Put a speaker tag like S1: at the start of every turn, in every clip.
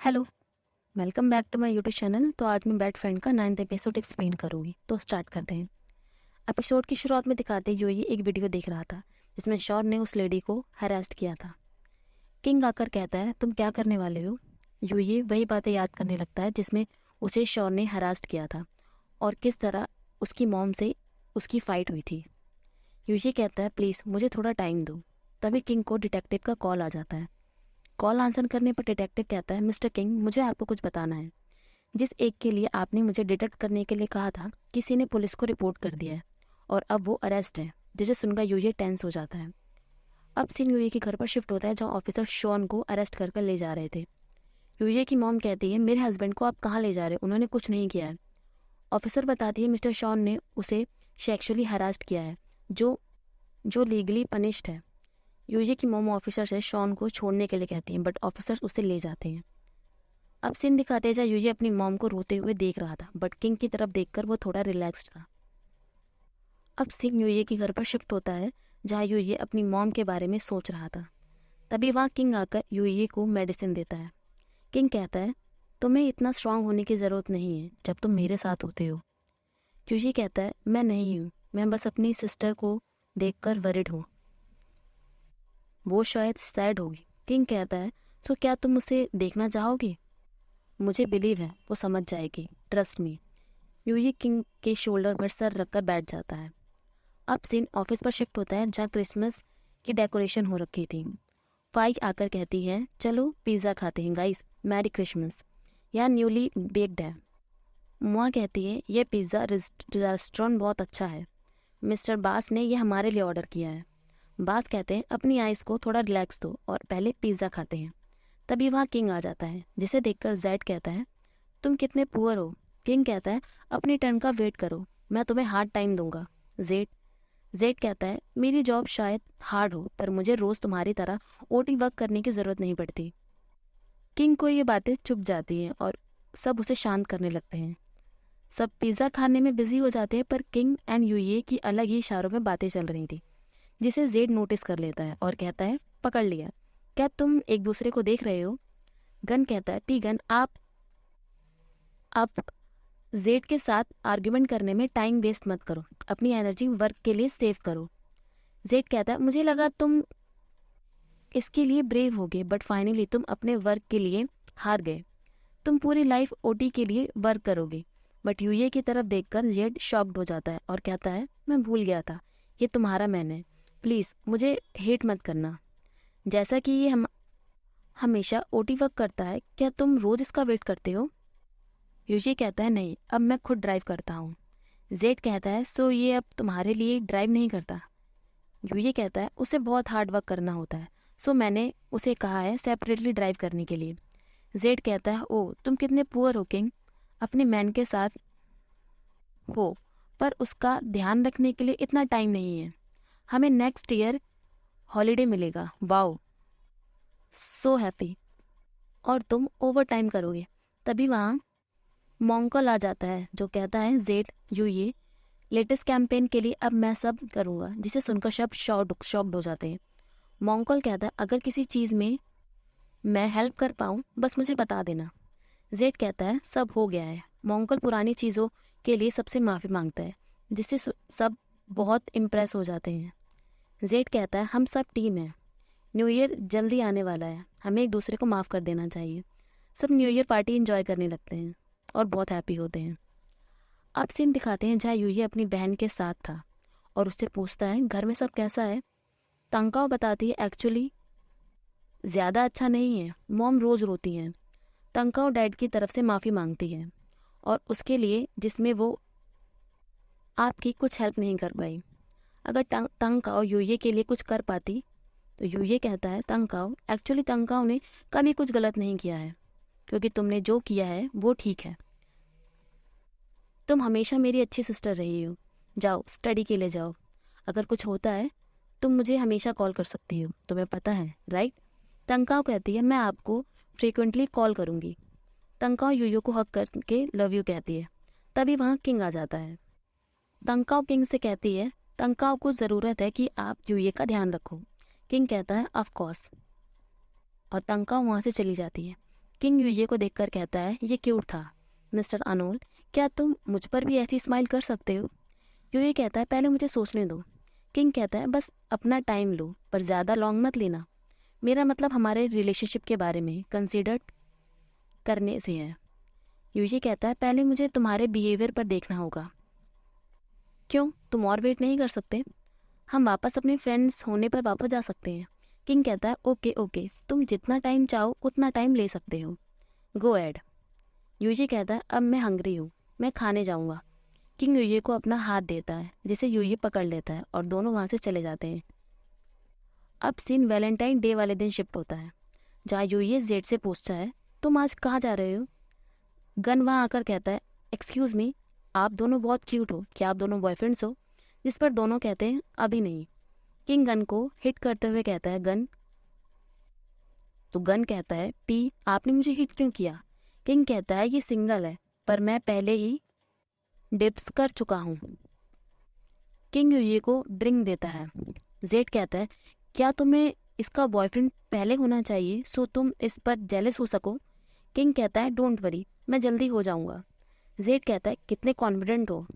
S1: Hello, welcome back to my YouTube channel. तो आज मैं बैड फ्रेंड का 9th एपिसोड एक्सप्लेन करूँगी। तो स्टार्ट करते हैं। एपिसोड की शुरुआत में दिखाते हुए ये एक वीडियो देख रहा था जिसमें शॉन ने उस लेडी को हरास्ट किया था। किंग आकर कहता है, तुम क्या करने वाले हो? यूये वही बातें याद करने लगता है जिसमें उसे शॉन ने हरास्ट किया था और किस तरह उसकी मॉम से उसकी फ़ाइट हुई थी। यूये कहता है, प्लीज़ मुझे थोड़ा टाइम दो। तभी किंग को डिटेक्टिव का कॉल आ जाता है। कॉल आंसर करने पर डिटेक्टिव कहता है, मिस्टर किंग मुझे आपको कुछ बताना है। जिस एक के लिए आपने मुझे डिटेक्ट करने के लिए कहा था, किसी ने पुलिस को रिपोर्ट कर दिया है और अब वो अरेस्ट है। जिसे सुनकर यूये टेंस हो जाता है। अब सीन यूये के घर पर शिफ्ट होता है जहाँ ऑफिसर शॉन को अरेस्ट कर ले जा रहे थे। यूये की मॉम कहती है, मेरे हस्बैंड को आप कहाँ ले जा रहे हो? उन्होंने कुछ नहीं किया है। ऑफिसर बताती है, मिस्टर शॉन ने उसे सेक्सुअली हरास्ट किया है जो जो लीगली पनिश्ड है। यूये की मॉम ऑफिसर से शॉन को छोड़ने के लिए कहती हैं बट ऑफिसर्स उसे ले जाते हैं। अब सीन दिखाते हैं जहाँ यूये अपनी मॉम को रोते हुए देख रहा था बट किंग की तरफ देखकर वो थोड़ा रिलैक्स्ड था। अब सीन यूये के घर पर शिफ्ट होता है जहाँ यूये अपनी मॉम के बारे में सोच रहा था। तभी वहाँ किंग आकर यूये को मेडिसिन देता है। किंग कहता है, तुम्हें इतना स्ट्रांग होने की ज़रूरत नहीं है जब तुम मेरे साथ होते हो। यूये कहता है, मैं नहीं हूँ, मैं बस अपनी सिस्टर को देखकर वरिड हूँ, वो शायद सैड होगी। किंग कहता है, तो क्या तुम उसे देखना चाहोगी? मुझे बिलीव है वो समझ जाएगी, ट्रस्ट मी। यूये किंग के शोल्डर पर सर रखकर बैठ जाता है। अब सीन ऑफिस पर शिफ्ट होता है जहाँ क्रिसमस की डेकोरेशन हो रखी थी। फाइक आकर कहती है, चलो पिज़्ज़ा खाते हैं गाइस, मैरी क्रिसमस। यह न्यूली बेक्ड है। मुआ कहती है, यह पिज़्ज़ा रेस्टोरेंट बहुत अच्छा है, मिस्टर बास ने यह हमारे लिए ऑर्डर किया है। बास कहते हैं, अपनी आइज़ को थोड़ा रिलैक्स दो और पहले पिज़्ज़ा खाते हैं। तभी वहाँ किंग आ जाता है जिसे देखकर जेड कहता है, तुम कितने पुअर हो। किंग कहता है, अपनी टर्न का वेट करो, मैं तुम्हें हार्ड टाइम दूंगा। जेड जेड कहता है, मेरी जॉब शायद हार्ड हो पर मुझे रोज़ तुम्हारी तरह ओटी वर्क करने की ज़रूरत नहीं पड़ती। किंग को ये बातें चुप जाती हैं और सब उसे शांत करने लगते हैं। सब पिज़्ज़ा खाने में बिजी हो जाते हैं पर किंग एंड यूए की अलग ही इशारों में बातें चल रही थी जिसे जेड नोटिस कर लेता है और कहता है, पकड़ लिया, क्या तुम एक दूसरे को देख रहे हो? गन कहता है, पी गन, आप जेड के साथ आर्ग्यूमेंट करने में टाइम वेस्ट मत करो, अपनी एनर्जी वर्क के लिए सेव करो। जेड कहता है, मुझे लगा तुम इसके लिए ब्रेव होगे बट फाइनली तुम अपने वर्क के लिए हार गए। तुम पूरी लाइफ ओटी के लिए वर्क करोगे। बट यूए की तरफ देखकर जेड शॉक्ड हो जाता है और कहता है, मैं भूल गया था, ये तुम्हारा मैन है, प्लीज़ मुझे हेट मत करना। जैसा कि ये हमेशा ओटी वर्क करता है, क्या तुम रोज़ इसका वेट करते हो? यूजी कहता है, नहीं, अब मैं खुद ड्राइव करता हूँ। जेड कहता है, सो ये अब तुम्हारे लिए ड्राइव नहीं करता? यूजी कहता है, उसे बहुत हार्ड वर्क करना होता है, सो मैंने उसे कहा है सेपरेटली ड्राइव करने के लिए। जेड कहता है, ओ तुम कितने पुअर हो किंग, अपने मैन के साथ हो पर उसका ध्यान रखने के लिए इतना टाइम नहीं है। हमें नेक्स्ट ईयर हॉलीडे मिलेगा, वाओ, सो हैप्पी, और तुम ओवर टाइम करोगे। तभी वहाँ मॉन्कल आ जाता है जो कहता है, जेड ये लेटेस्ट कैंपेन के लिए अब मैं सब करूँगा। जिसे सुनकर सब शॉक्ड हो जाते हैं। मॉन्कल कहता है, अगर किसी चीज़ में मैं हेल्प कर पाऊँ बस मुझे बता देना। जेड कहता है, सब हो गया है। मॉन्कल पुरानी चीज़ों के लिए सबसे माफ़ी मांगता है जिससे सब बहुत इम्प्रेस हो जाते हैं। जेड कहता है, हम सब टीम हैं, न्यू ईयर जल्दी आने वाला है, हमें एक दूसरे को माफ़ कर देना चाहिए। सब न्यू ईयर पार्टी इंजॉय करने लगते हैं और बहुत हैप्पी होते हैं। अब सीन दिखाते हैं जहाँ यूये अपनी बहन के साथ था और उससे पूछता है, घर में सब कैसा है? तंकाओ बताती है, एक्चुअली ज़्यादा अच्छा नहीं है, मॉम रोज़ रोती हैं। तंकाओ डैड की तरफ से माफ़ी मांगती है और उसके लिए जिसमें वो आपकी कुछ हेल्प नहीं कर पाई। अगर तंकाओ यूये के लिए कुछ कर पाती तो यूये कहता है, तंकाओ एक्चुअली तंकाओ ने कभी कुछ गलत नहीं किया है क्योंकि तुमने जो किया है वो ठीक है। तुम हमेशा मेरी अच्छी सिस्टर रही हो, जाओ स्टडी के लिए जाओ, अगर कुछ होता है तुम मुझे हमेशा कॉल कर सकती हो, तुम्हें पता है राइट? तंकाओ कहती है, मैं आपको फ्रीक्वेंटली कॉल करूँगी। तंकाओ यूयो को हक करके लव यू कहती है। तभी वहाँ किंग आ जाता है। तंकाओ किंग से कहती है, तंकाओ को ज़रूरत है कि आप यूये का ध्यान रखो। किंग कहता है, ऑफ कोर्स, और तंकाओ वहाँ से चली जाती है। किंग यूये को देखकर कहता है, ये क्यूट था। मिस्टर अनोल, क्या तुम मुझ पर भी ऐसी स्माइल कर सकते हो? यूये कहता है, पहले मुझे सोचने दो। किंग कहता है, बस अपना टाइम लो, पर ज़्यादा लॉन्ग मत लेना। मेरा मतलब हमारे रिलेशनशिप के बारे में कंसिडर करने से है। यूये कहता है, पहले मुझे तुम्हारे बिहेवियर पर देखना होगा। क्यों, तुम और वेट नहीं कर सकते? हम वापस अपने फ्रेंड्स होने पर वापस जा सकते हैं। किंग कहता है, ओके ओके, तुम जितना टाइम चाहो उतना टाइम ले सकते हो, गो एड। यूये कहता है, अब मैं हंग्री हूँ, मैं खाने जाऊँगा। किंग यूये को अपना हाथ देता है, जिसे यूये पकड़ लेता है और दोनों वहाँ से चले जाते हैं। अब सीन वैलेंटाइन डे वाले दिन शिफ्ट होता है, जहाँ यूये जेड से पूछता है, तुम आज कहाँ जा रहे हो? गन वहाँ आकर कहता है, एक्सक्यूज़ मी, आप दोनों बहुत क्यूट हो, क्या आप दोनों बॉयफ्रेंड्स हो? जिस पर दोनों कहते हैं, अभी नहीं। किंग गन को हिट करते हुए कहता है, गन। तो गन कहता है, पी, आपने मुझे हिट क्यों किया? किंग कहता है, ये सिंगल है, पर मैं पहले ही डिप्स कर चुका हूँ। किंग यूये को ड्रिंक देता है। जेड कहता है, क्या तुम्हें इसका बॉयफ्रेंड पहले होना चाहिए सो तुम इस पर जेलस हो सको? किंग कहता है, डोंट वरी, मैं जल्दी हो जाऊंगा। जेड कहता है, कितने कॉन्फिडेंट हो।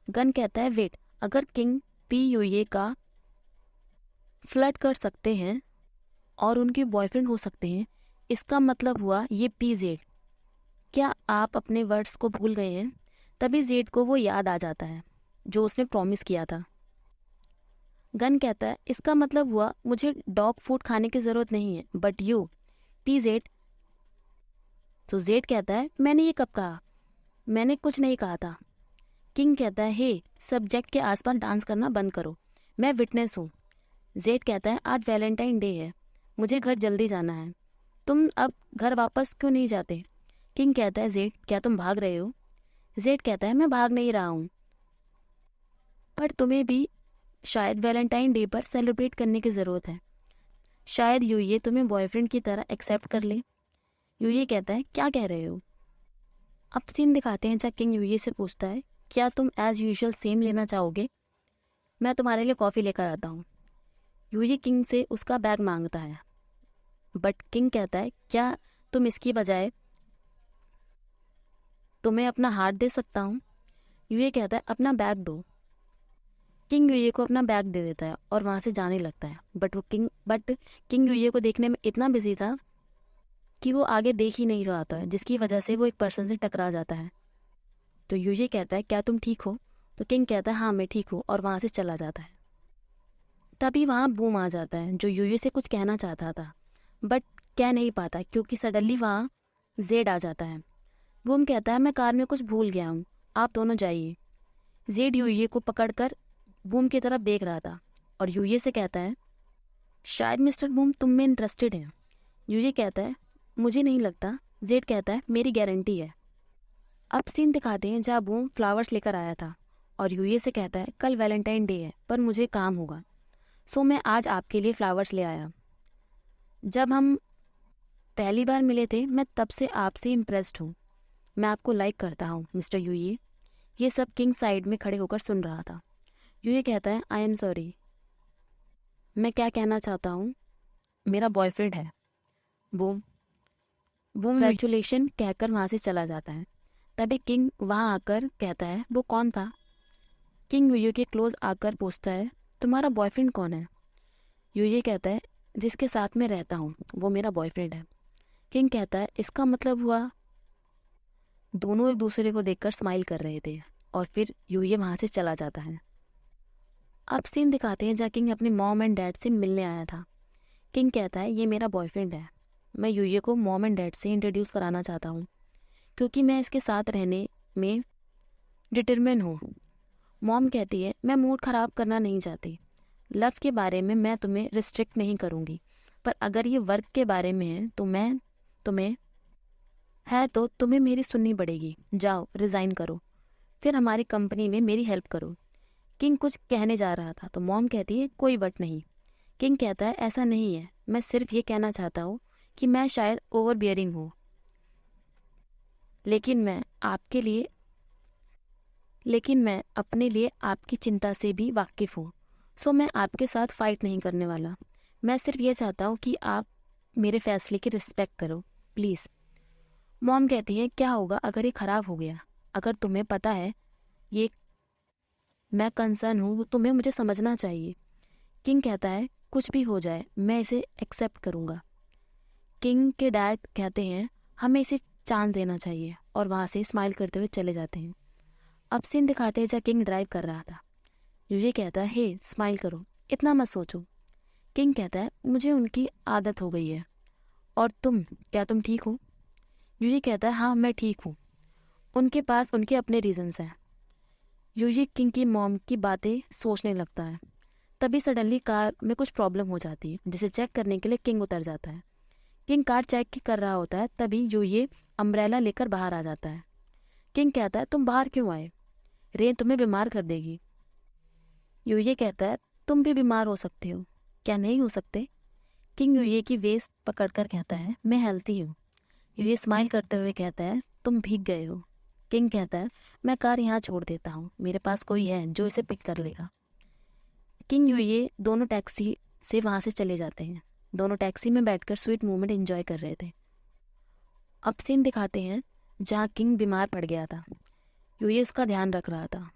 S1: गन कहता है, वेट, अगर किंग पी यूये का फ्लर्ट कर सकते हैं और उनके बॉयफ्रेंड हो सकते हैं, इसका मतलब हुआ ये पी जेड। क्या आप अपने वर्ड्स को भूल गए हैं? तभी जेड को वो याद आ जाता है जो उसने प्रॉमिस किया था। गन कहता है, इसका मतलब हुआ मुझे डॉग फूड खाने की ज़रूरत नहीं है, बट यू पी जेड। तो जेड कहता है, मैंने ये कब कहा? मैंने कुछ नहीं कहा था। किंग कहता है, हे, सब्जेक्ट के आसपास डांस करना बंद करो, मैं विटनेस हूँ। जेड कहता है, आज वैलेंटाइन डे है, मुझे घर जल्दी जाना है, तुम अब घर वापस क्यों नहीं जाते? किंग कहता है, जेड, क्या तुम भाग रहे हो? जेड कहता है, मैं भाग नहीं रहा हूँ, पर तुम्हें भी शायद वैलेंटाइन डे पर सेलिब्रेट करने की ज़रूरत है। शायद यूये तुम्हें बॉयफ्रेंड की तरह एक्सेप्ट कर ले। यूये कहता है, क्या कह रहे हो? अब सीन दिखाते हैं जहाँ किंग यूये से पूछता है, क्या तुम एज यूजुअल सेम लेना चाहोगे? मैं तुम्हारे लिए कॉफ़ी लेकर आता हूँ। यूये किंग से उसका बैग मांगता है, बट किंग कहता है, क्या तुम इसकी बजाय तुम्हें अपना हार्ट दे सकता हूँ? यूये कहता है, अपना बैग दो। किंग यूये को अपना बैग दे देता है और वहाँ से जाने लगता है, बट किंग यूये को देखने में इतना बिजी था कि वो आगे देख ही नहीं रहा था, जिसकी वजह से वो एक पर्सन से टकरा जाता है। तो यूये कहता है, क्या तुम ठीक हो? तो किंग कहता है, हाँ मैं ठीक हूँ, और वहाँ से चला जाता है। तभी वहाँ बूम आ जाता है, जो यूये से कुछ कहना चाहता था बट कह नहीं पाता, क्योंकि सडनली वहाँ जेड आ जाता है। बूम कहता है, मैं कार में कुछ भूल गया हूँ, आप दोनों जाइए। जेड यूये को पकड़कर बूम की तरफ देख रहा था और यूये से कहता है, शायद मिस्टर बूम तुम में इंटरेस्टेड हैं। यूये कहता है, मुझे नहीं लगता। जेड कहता है, मेरी गारंटी है। अब सीन दिखाते हैं जहाँ बूम फ्लावर्स लेकर आया था और यूये से कहता है, कल वैलेंटाइन डे है पर मुझे काम होगा, सो मैं आज आपके लिए फ्लावर्स ले आया। जब हम पहली बार मिले थे मैं तब से आपसे इम्प्रेस्ड हूँ, मैं आपको लाइक करता हूँ मिस्टर यूये। ये सब किंग साइड में खड़े होकर सुन रहा था। यूये कहता है, आई एम सॉरी, मैं क्या कहना चाहता हूँ, मेरा बॉयफ्रेंड है। बूम कंग्रेचुलेशन कहकर वहाँ से चला जाता है। तभी किंग वहाँ आकर कहता है, वो कौन था? किंग यूये के क्लोज आकर पूछता है, तुम्हारा बॉयफ्रेंड कौन है? यूये कहता है, जिसके साथ में रहता हूँ वो मेरा बॉयफ्रेंड है। किंग कहता है, इसका मतलब हुआ दोनों एक दूसरे को देखकर स्माइल कर रहे थे और फिर यूये वहाँ से चला जाता है। अब सीन दिखाते हैं जहाँ किंग अपने मॉम एंड डैड से मिलने आया था। किंग कहता है, ये मेरा बॉयफ्रेंड है, मैं यूये को मॉम एंड डैड से इंट्रोड्यूस कराना चाहता हूँ क्योंकि मैं इसके साथ रहने में डिटरमिन हूँ। मॉम कहती है, मैं मूड ख़राब करना नहीं चाहती, लव के बारे में मैं तुम्हें रिस्ट्रिक्ट नहीं करूँगी, पर अगर ये वर्क के बारे में है तो तुम्हें मेरी सुननी पड़ेगी। जाओ रिज़ाइन करो, फिर हमारी कंपनी में मेरी हेल्प करो। किंग कुछ कहने जा रहा था तो मॉम कहती है, कोई बट नहीं। किंग कहता है, ऐसा नहीं है, मैं सिर्फ ये कहना चाहता हूँ कि मैं शायद ओवर बियरिंग हूँ, लेकिन मैं अपने लिए आपकी चिंता से भी वाकिफ़ हूँ, सो मैं आपके साथ फ़ाइट नहीं करने वाला। मैं सिर्फ ये चाहता हूँ कि आप मेरे फैसले की रिस्पेक्ट करो, प्लीज़। मॉम कहती है क्या होगा अगर ये ख़राब हो गया, अगर तुम्हें पता है ये मैं कंसर्न हूँ, तुम्हें मुझे समझना चाहिए। किंग कहता है कुछ भी हो जाए मैं इसे एक्सेप्ट करूँगा। किंग के डैड कहते हैं हमें इसे चांस देना चाहिए, और वहाँ से स्माइल करते हुए चले जाते हैं। अब सीन दिखाते हैं जहाँ किंग ड्राइव कर रहा था। यूजी कहता है हे स्माइल करो, इतना मत सोचो। किंग कहता है मुझे उनकी आदत हो गई है, और क्या तुम ठीक हो? यूजी कहता है हाँ मैं ठीक हूँ, उनके पास उनके अपने रीजंस हैं। यूजी किंग की मॉम की बातें सोचने लगता है। तभी सडनली कार में कुछ प्रॉब्लम हो जाती है, जिसे चेक करने के लिए किंग उतर जाता है। किंग कार चेक कर रहा होता है, तभी यूजी अम्ब्रेला लेकर बाहर आ जाता है। किंग कहता है तुम बाहर क्यों आए, रेन तुम्हें बीमार कर देगी। यूजी कहता है तुम भी बीमार हो सकते हो, क्या नहीं हो सकते? किंग यूजी की वेस्ट पकड़कर कहता है मैं हेल्थी हूँ। यूजी स्माइल करते हुए कहता है तुम भीग गए हो। किंग कहता है मैं कार यहाँ छोड़ देता हूँ, मेरे पास कोई है जो इसे पिक कर लेगा। किंग यूजी दोनों टैक्सी से वहाँ से चले जाते हैं। दोनों टैक्सी में बैठकर स्वीट मोमेंट एंजॉय कर रहे थे। अब सीन दिखाते हैं जहाँ किंग बीमार पड़ गया था। यूजी उसका ध्यान रख रहा था।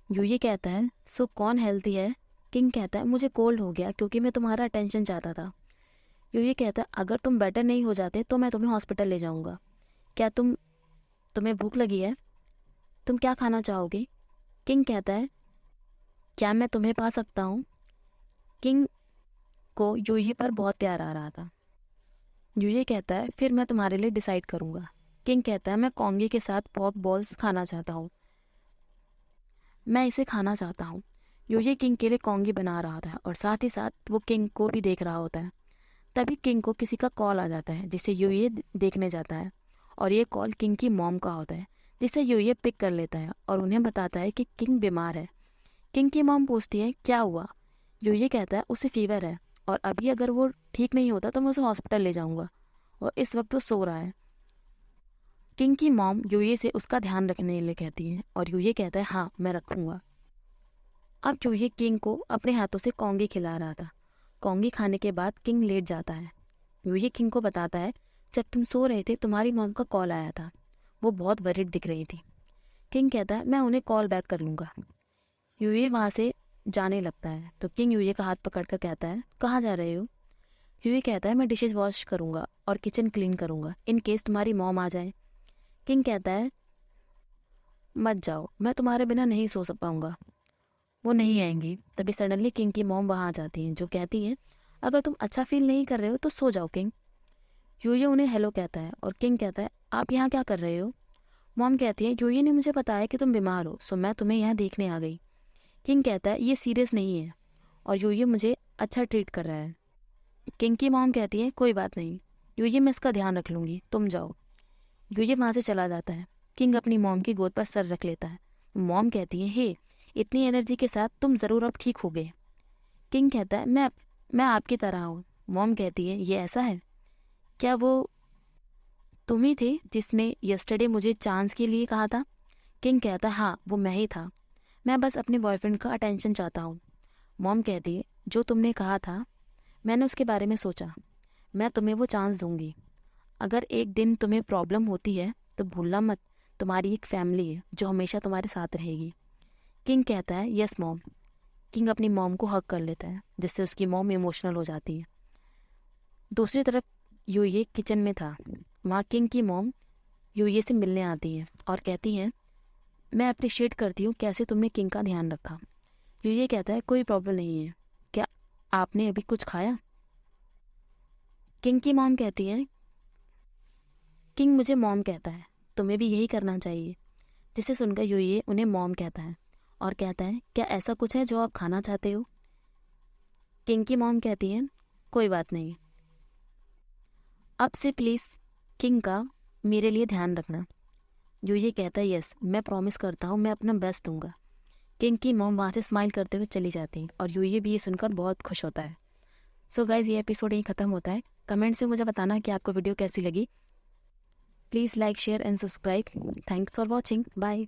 S1: यूजी कहता है सो कौन हेल्थी है? किंग कहता है मुझे कोल्ड हो गया क्योंकि मैं तुम्हारा अटेंशन चाहता था। यूजी कहता है अगर तुम बेटर नहीं हो जाते तो मैं तुम्हें हॉस्पिटल ले जाऊंगा। क्या तुम्हें भूख लगी है? तुम क्या खाना चाहोगे? किंग कहता है क्या मैं तुम्हें पा सकता हूँ? किंग को यूजी पर बहुत प्यार आ रहा था। यूजी कहता है फिर मैं तुम्हारे लिए डिसाइड करूँगा। किंग कहता है मैं कॉन्गी के साथ पॉक बॉल्स खाना चाहता हूँ, मैं इसे खाना चाहता हूँ। यूजी किंग के लिए कॉन्गी बना रहा था और साथ ही साथ वो किंग को भी देख रहा होता है। तभी किंग को किसी का कॉल आ जाता है जिसे यूजी देखने जाता है, और ये कॉल किंग की मॉम का होता है, जिसे यूजी पिक कर लेता है और उन्हें बताता है कि किंग बीमार है। किंग की मॉम पूछती है क्या हुआ? यूजी कहता है उसे फीवर है, और अभी अगर वो ठीक नहीं होता तो मैं उसे हॉस्पिटल ले जाऊंगा, और इस वक्त वो सो रहा है। किंग की मॉम यूजी से उसका ध्यान रखने के लिए कहती है, और यूजी कहता है हाँ मैं रखूंगा। अब यूजी किंग को अपने हाथों से कॉन्गी खिला रहा था। कॉन्गी खाने के बाद किंग लेट जाता है। यूजी किंग को बताता है जब तुम सो रहे थे तुम्हारी मॉम का कॉल आया था, वो बहुत वरिड दिख रही थी। किंग कहता है मैं उन्हें कॉल बैक कर लूँगा। यूजी वहाँ से जाने लगता है तो किंग यूजी का हाथ पकड़कर कहता है कहाँ जा रहे हो? यूजी कहता है मैं डिशेज वॉश करूँगा और किचन क्लीन करूँगा इन केस तुम्हारी मॉम आ जाए। किंग कहता है मत जाओ, मैं तुम्हारे बिना नहीं सो पाऊंगा, वो नहीं आएंगी। तभी सडनली किंग की मॉम वहाँ आ जाती हैं, जो कहती हैं अगर तुम अच्छा फील नहीं कर रहे हो तो सो जाओ किंग। यूजी उन्हें हेलो कहता है और किंग कहता है आप यहाँ क्या कर रहे हो? मॉम कहती है यूजी ने मुझे बताया कि तुम बीमार हो, सो मैं तुम्हें यहाँ देखने आ गई। किंग कहता है ये सीरियस नहीं है, और यूजी मुझे अच्छा ट्रीट कर रहा है। किंग की मॉम कहती है कोई बात नहीं यूजी, मैं इसका ध्यान रख लूँगी, तुम जाओ। यूजी वहाँ से चला जाता है। किंग अपनी मॉम की गोद पर सर रख लेता है। मॉम कहती है हे इतनी एनर्जी के साथ तुम ज़रूर अब ठीक हो गए। किंग कहता है मैं आपकी तरह हूँ। मॉम कहती है ये ऐसा है? क्या वो तुम ही थे जिसने यस्टरडे मुझे चांस के लिए कहा था? किंग कहता है हाँ वो मैं ही था, मैं बस अपने बॉयफ्रेंड का अटेंशन चाहता हूँ। मॉम कहती है जो तुमने कहा था मैंने उसके बारे में सोचा, मैं तुम्हें वो चांस दूंगी। अगर एक दिन तुम्हें प्रॉब्लम होती है तो भूलना मत, तुम्हारी एक फैमिली है जो हमेशा तुम्हारे साथ रहेगी। किंग कहता है यस मॉम। किंग अपनी मॉम को हग कर लेता है, जिससे उसकी मॉम इमोशनल हो जाती है। दूसरी तरफ यूये किचन में था। वहाँ किंग की मॉम यूये से मिलने आती है और कहती हैं मैं अप्रिशिएट करती हूँ कैसे तुमने किंग का ध्यान रखा। यूये कहता है कोई प्रॉब्लम नहीं है, क्या आपने अभी कुछ खाया? किंग की मॉम कहती है किंग मुझे मॉम कहता है, तुम्हें भी यही करना चाहिए। जिसे सुनकर यूये उन्हें मॉम कहता है और कहता है क्या ऐसा कुछ है जो आप खाना चाहते हो? किंग की मॉम कहती है कोई बात नहीं, अब से प्लीज़ किंग का मेरे लिए ध्यान रखना। यूये कहता है यस मैं प्रॉमिस करता हूँ मैं अपना बेस्ट दूंगा। किंग की मॉम वहाँ से स्माइल करते हुए चली जाती है और यूये भी ये सुनकर बहुत खुश होता है। सो गाइज ये एपिसोड यहीं ख़त्म होता है। कमेंट से मुझे बताना कि आपको वीडियो कैसी लगी। Please like share and subscribe. Thanks for watching, bye.